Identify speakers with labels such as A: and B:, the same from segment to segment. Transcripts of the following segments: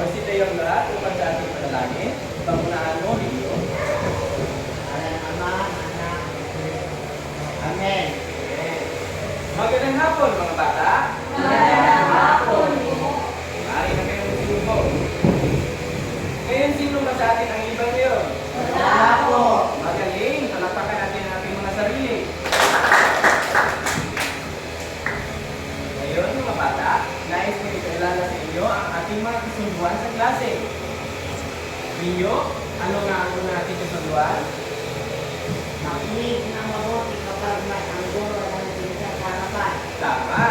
A: Magsitayo ang lahat upang sa ating panalangin. Pangunahan mo, Rinyo.
B: Ama, Anak, Amen.
A: Magandang hapon, mga bata.
C: Magandang hapon.
A: Maaari na kayong magsinubo. Ngayon, sino ba sa atin ang ibang ngayon?
B: Wala po.
A: Magaling, palapakan natin ang ating mga sarili. Ngayon, mga bata, nais ko ipaalala sa inyo ang ating mga kasunduan sa klase. Rinyo, ano nga ang una natin kasunduan?
B: Makinig ng mabuti kapag may ang guro ng sa harapan.
A: Tama.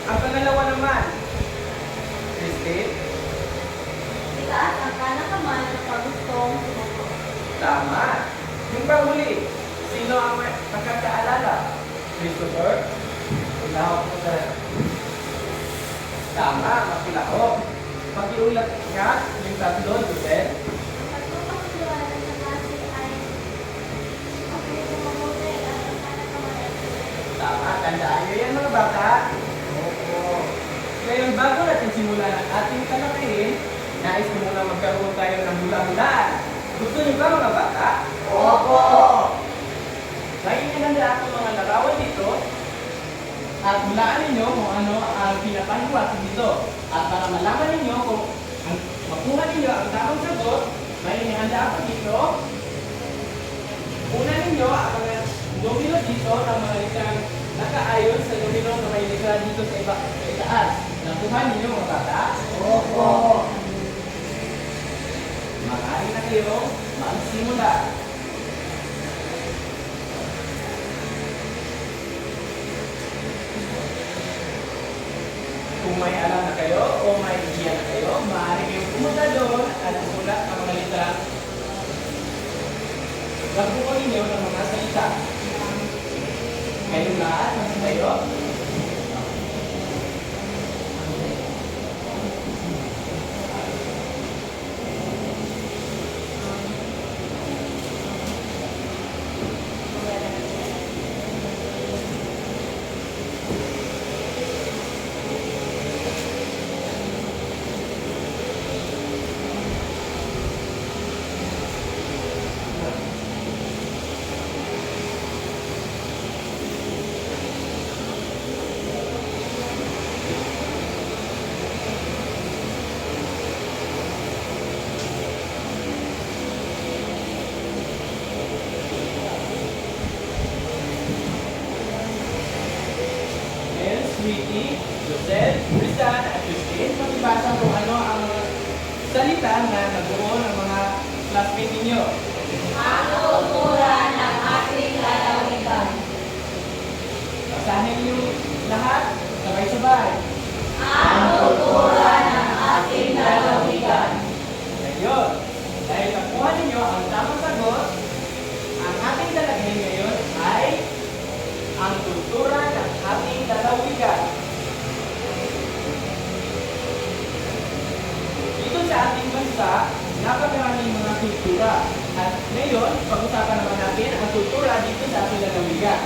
A: Ang pangalawa naman, Christine?
C: Itaas ang kanang kamay ng pagustong sumuko.
A: Tama. Yung panghuli, sino ang may pagkakaalala? Christopher? Kulahok mo sa... Tama, makulahok. Pakiulat nga yung tatlo, Joseph.
C: At kung pagkakaroon sa klase ay makinig ng mabuti at ang kanang kamay ay
A: Tama, tandaan nyo yan mga bata. Opo. Ngayon, bago natin simulan ang ating talakayin, nais ko muna magkaroon tayo ng hula-hulaan. Gusto niyo ba mga bata?
B: Opo.
A: May inihanda ako mga larawan dito at hulaan ninyo kung ano ang pinapaniwasig dito. At para malaman ninyo kung makuha ninyo ang tamang sagot, may inihanda ako dito. Una ninyo ang mga domino dito ng mga litang nakaayon sa domino na may litra dito sa itaas. Nakuha ninyo mga bata?
B: Opo.
A: Maaari na kayo magsimula. Kung may alam na kayo o may idea na kayo, maaari kayong pumunta doon at sulat ang mga litrang gagawin ninyo ng mga salita. Kayong lahat, nasa kayo? Ngayon, Sweetie, Joseph, Rizal, at Christine, magbasa kung ano ang mga salita na nabuo ng mga classmate ninyo.
C: ang tuturan ng ating lalawigan.
A: Basahin niyo lahat, sabay-sabay.
C: Ang tuturan ng ating lalawigan.
A: Ngayon, dahil nakuha ninyo ang tamang sagot, ang ating dalagin ngayon ay ang kultura ng ating lalawigan. Dito sa ating bansa, napakaraming mga kultura. At ngayon, pag-usapan naman natin ang kultura dito sa ating lalawigan.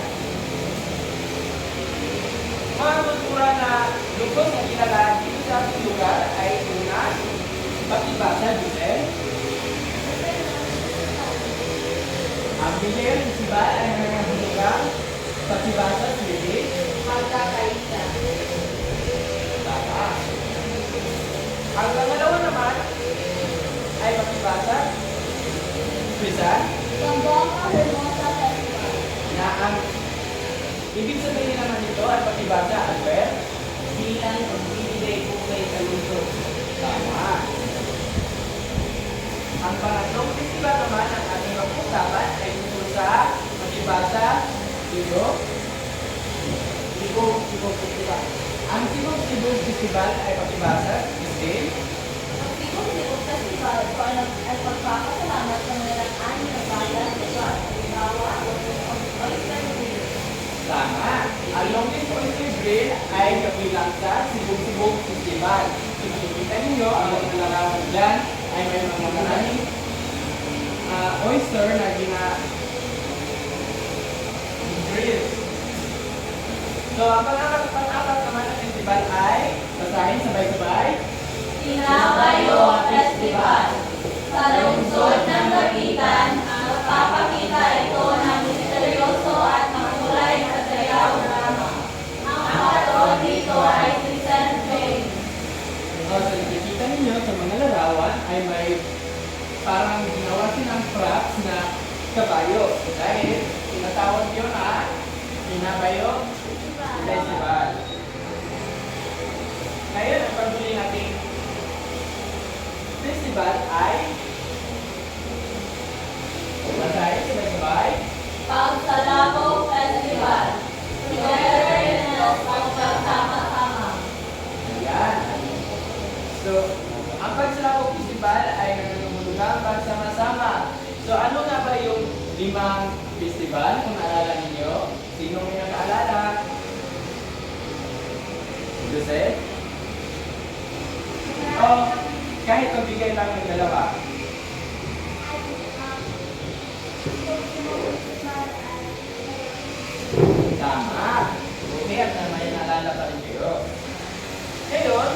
A: Mga kultura na lubos na kilala dito sa ating lugar ay una, Patibasa, Joseph. Ang Bilir, Sibal ay mga hulugang Patibasa, Swedish.
C: Magkakaisa.
A: Tama. Ang pangalawa naman ay Patibasa, Rizal,
C: Gambong Hermosa Festival.
A: na ang ibig sabihin naman nito ay Patibasa, Albert.
B: Bilang pagbibigay po kay Kaluso.
A: Tama. Ang pangatlong festival naman ng ating pag-usapan ay tungkol sa Patibasa, Cebu.
B: Sibog Festival.
A: Ang Cebu Festival ay Patibasa, Christine.
C: Ang Cebu Festival ay pagpapasalamat sa mga nag-ani na bayan sa halimbawa ang Oyster Grill.
A: Tama. Ang longest oyster grill ay kabilang sa Cebu Festival. Kikita ninyo, ang mga larawan dyan ay may mga maraming oyster na grill. So, ang pang-apat naman ng festival ay basahin sabay-sabay.
C: Tinakayo
A: ay may parang ginawa silang props na kabayo. Dahil tinatawag yun na Binabayo Festival. Ngayon, ang pagpili nating festival ay basahin sabay-sabay.
C: Pagsalabog Festival. Together of pagsasama-sama.
A: Ayan. So, ang Pagsalabog Festival ay nagtutulungan pagsama-sama. So, ano nga ba yung 5 festival kung naalala ninyo? Sino may nakaalala? Jose? O, kahit magbigay lang ng 2. Tama. Okay, at may naalala pa rin kayo. Ngayon,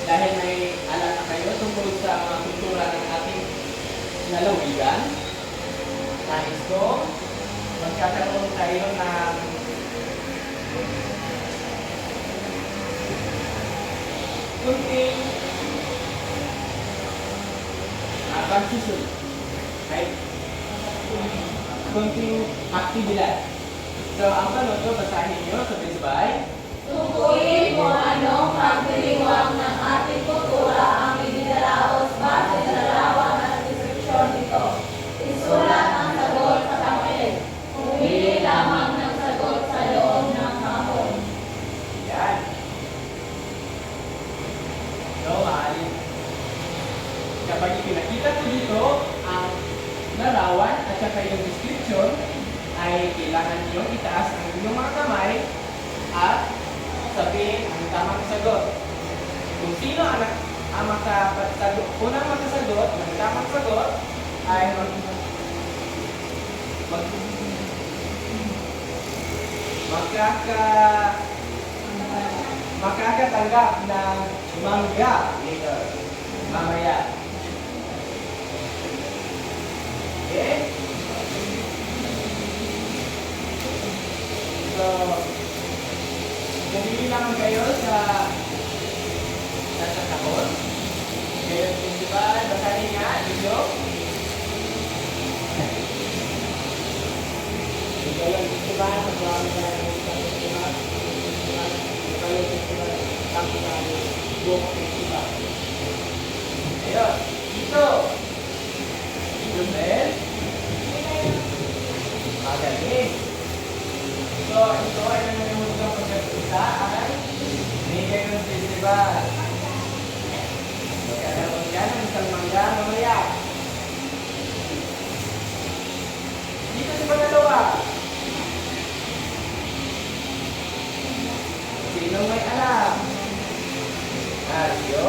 A: dahil may alam na kayo tungkol sa mga kultura ng ating lalawigan, nais ko, magkakaroon tayo ng kunting pagsusunod. Right? Kunting aktibidad. So, ang panoto, basahin niyo sabay-sabay.
C: Tukuyin kung anong pagdiriwang ng ating kultura ang idinaraos base sa lawak at deskripsyon nito. Isulat ang sagot sa papel. Pumili lamang ng sagot sa loob ng kahon.
A: Yan. So, mahalin. Kapag ipinakita ko dito ang larawan at saka yung description, ay kailangan nyo itaas ang inyong mga kamay at sabihin ang tamang sagot. Kung sino ang makasagot, unang makasagot ng tamang sagot ay makakatanggap ng mangga later, mamaya. Okay? So, bumili lang kayo sa kahon. Kayo, di ba, basahin nga, dito.
B: Kaya gusto ba sa mga festival? Kaya festival, tapos na buong festival.
A: Ayun, dito. Jumel. Magaling. So, ito ay nangyayang pagkakita ay Negayon Festival. Magkakaroon ka ng isang mangga mamaya. Dito sa pangalawa. Sino may alam? Mario?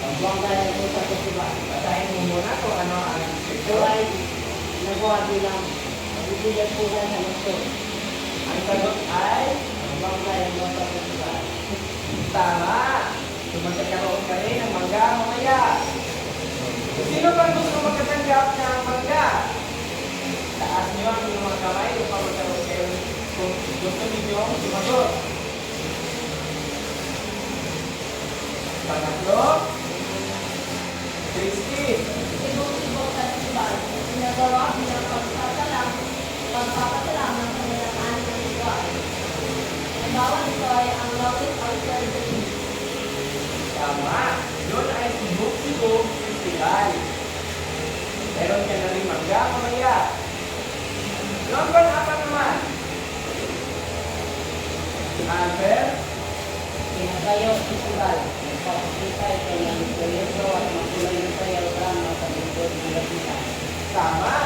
B: Ang buwang kaya ko sa festival.
A: Basahin mo muna kung ano ang
B: Ito
A: description.
B: ay nagawa bilang bibigyan po sa lungsod.
A: Ang sagot ay
B: Ang buwang kaya mo sa festival.
A: tama. So, magkakaroon ka rin ng mangga mamaya. Sino ba gusto magkatanggap ng mangga? Taas niyo ang inyong mga kamay upang magkaroon kayo kung gusto ninyo sumagot. Pangatlo, Christy.
C: Sibog-sibog Festival. Ginagawa bilang pagpapasalamat sa nilakaan ng lugar. Ang bawat ito ay ang lowest outer dream.
A: Tama. Yun ay sibuk-sibuk festival. Meron ka na rin mangga mamaya. Number 4 naman. Albert.
B: Kinakayo festival. Nagpapakita ito ng proyekto at magkulay ng sayaw drama sa lungsod ng Lapitan.
A: Tama.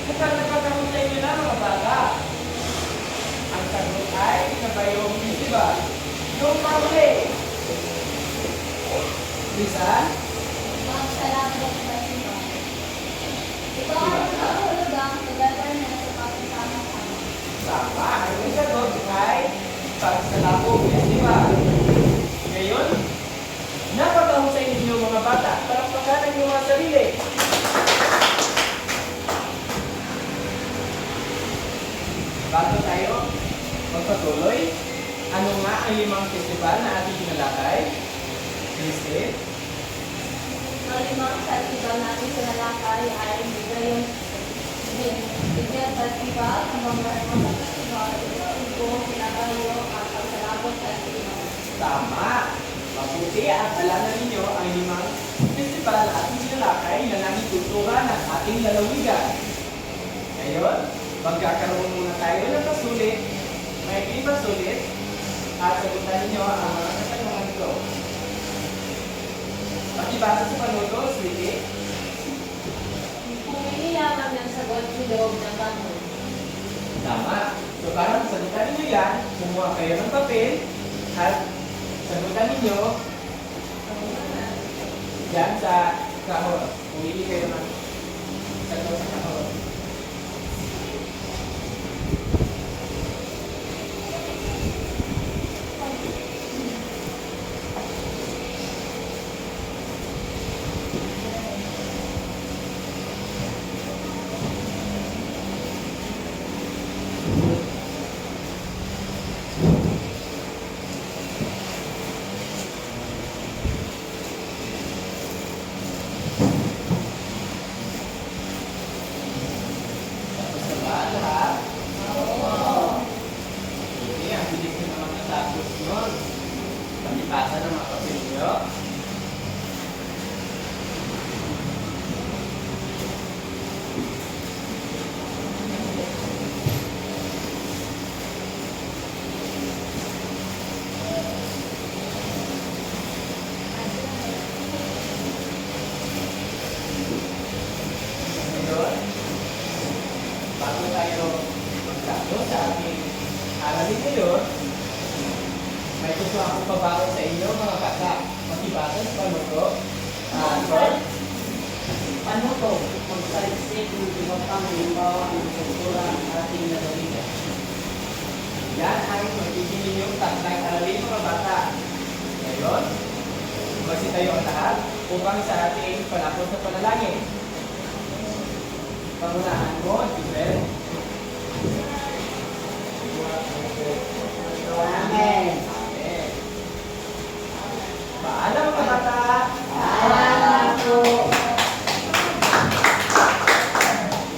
A: Mukhang nagpapahusay nyo na mga bata. Ang sagot ay Binabayo Festival. Yung pahuli. Lisan.
C: Pagsalabog Festival. Ito ay nakahulugang togetherness sa pagsasama-sama.
A: Tama. Ang sagot ay Pagsalabog Festival. Ngayon, napakahusay ninyo mga bata. Palakpakan ang inyong mga sarili. Bago tayo magpatuloy, Ano nga ang limang festival na ating tinalakay? Listen.
C: Ang limang festival natin sa lalakay ay Bigyan Festival, ang mga festival, Ibo, Pinagayo, at Pagsalabot Festival.
A: Tama. Mabuti at alaman ninyo ang limang festival na ating tinalakay na nangitutuhan ng ating lalawigan. Ngayon, magkakaroon muna tayo ng pasulit, may pasulit, at sagutan ninyo ang mga katanungan ito. Pakibasa sa panuto, Sweetie.
C: Kung iniyaman ng sagot sa loob ng bato.
A: Tama. So para sagutan ninyo yan, kumuha kayo ng papel at sagutan ninyo yan sa kahon. Pumili kayo ng sagot sa kahon. Tapos na ba lahat? Hindi, ang bilis nyo naman natapos nun. Pakibasa ng mga papel nyo. Ngayon, bago tayo magkaso sa ating aralin ngayon, may gusto akong pabago sa inyo mga bata. Makibasa sa panuto. George,
B: Panuto, magsaliksik ng iba't pang halimbawa ng kultura ng ating lalawigan.
A: yan ang magiging inyong tatlong aralin mga bata. Ngayon, magsitayo ang lahat upang sa ating palapos na panalangin. Pangunahan mo, Jubel,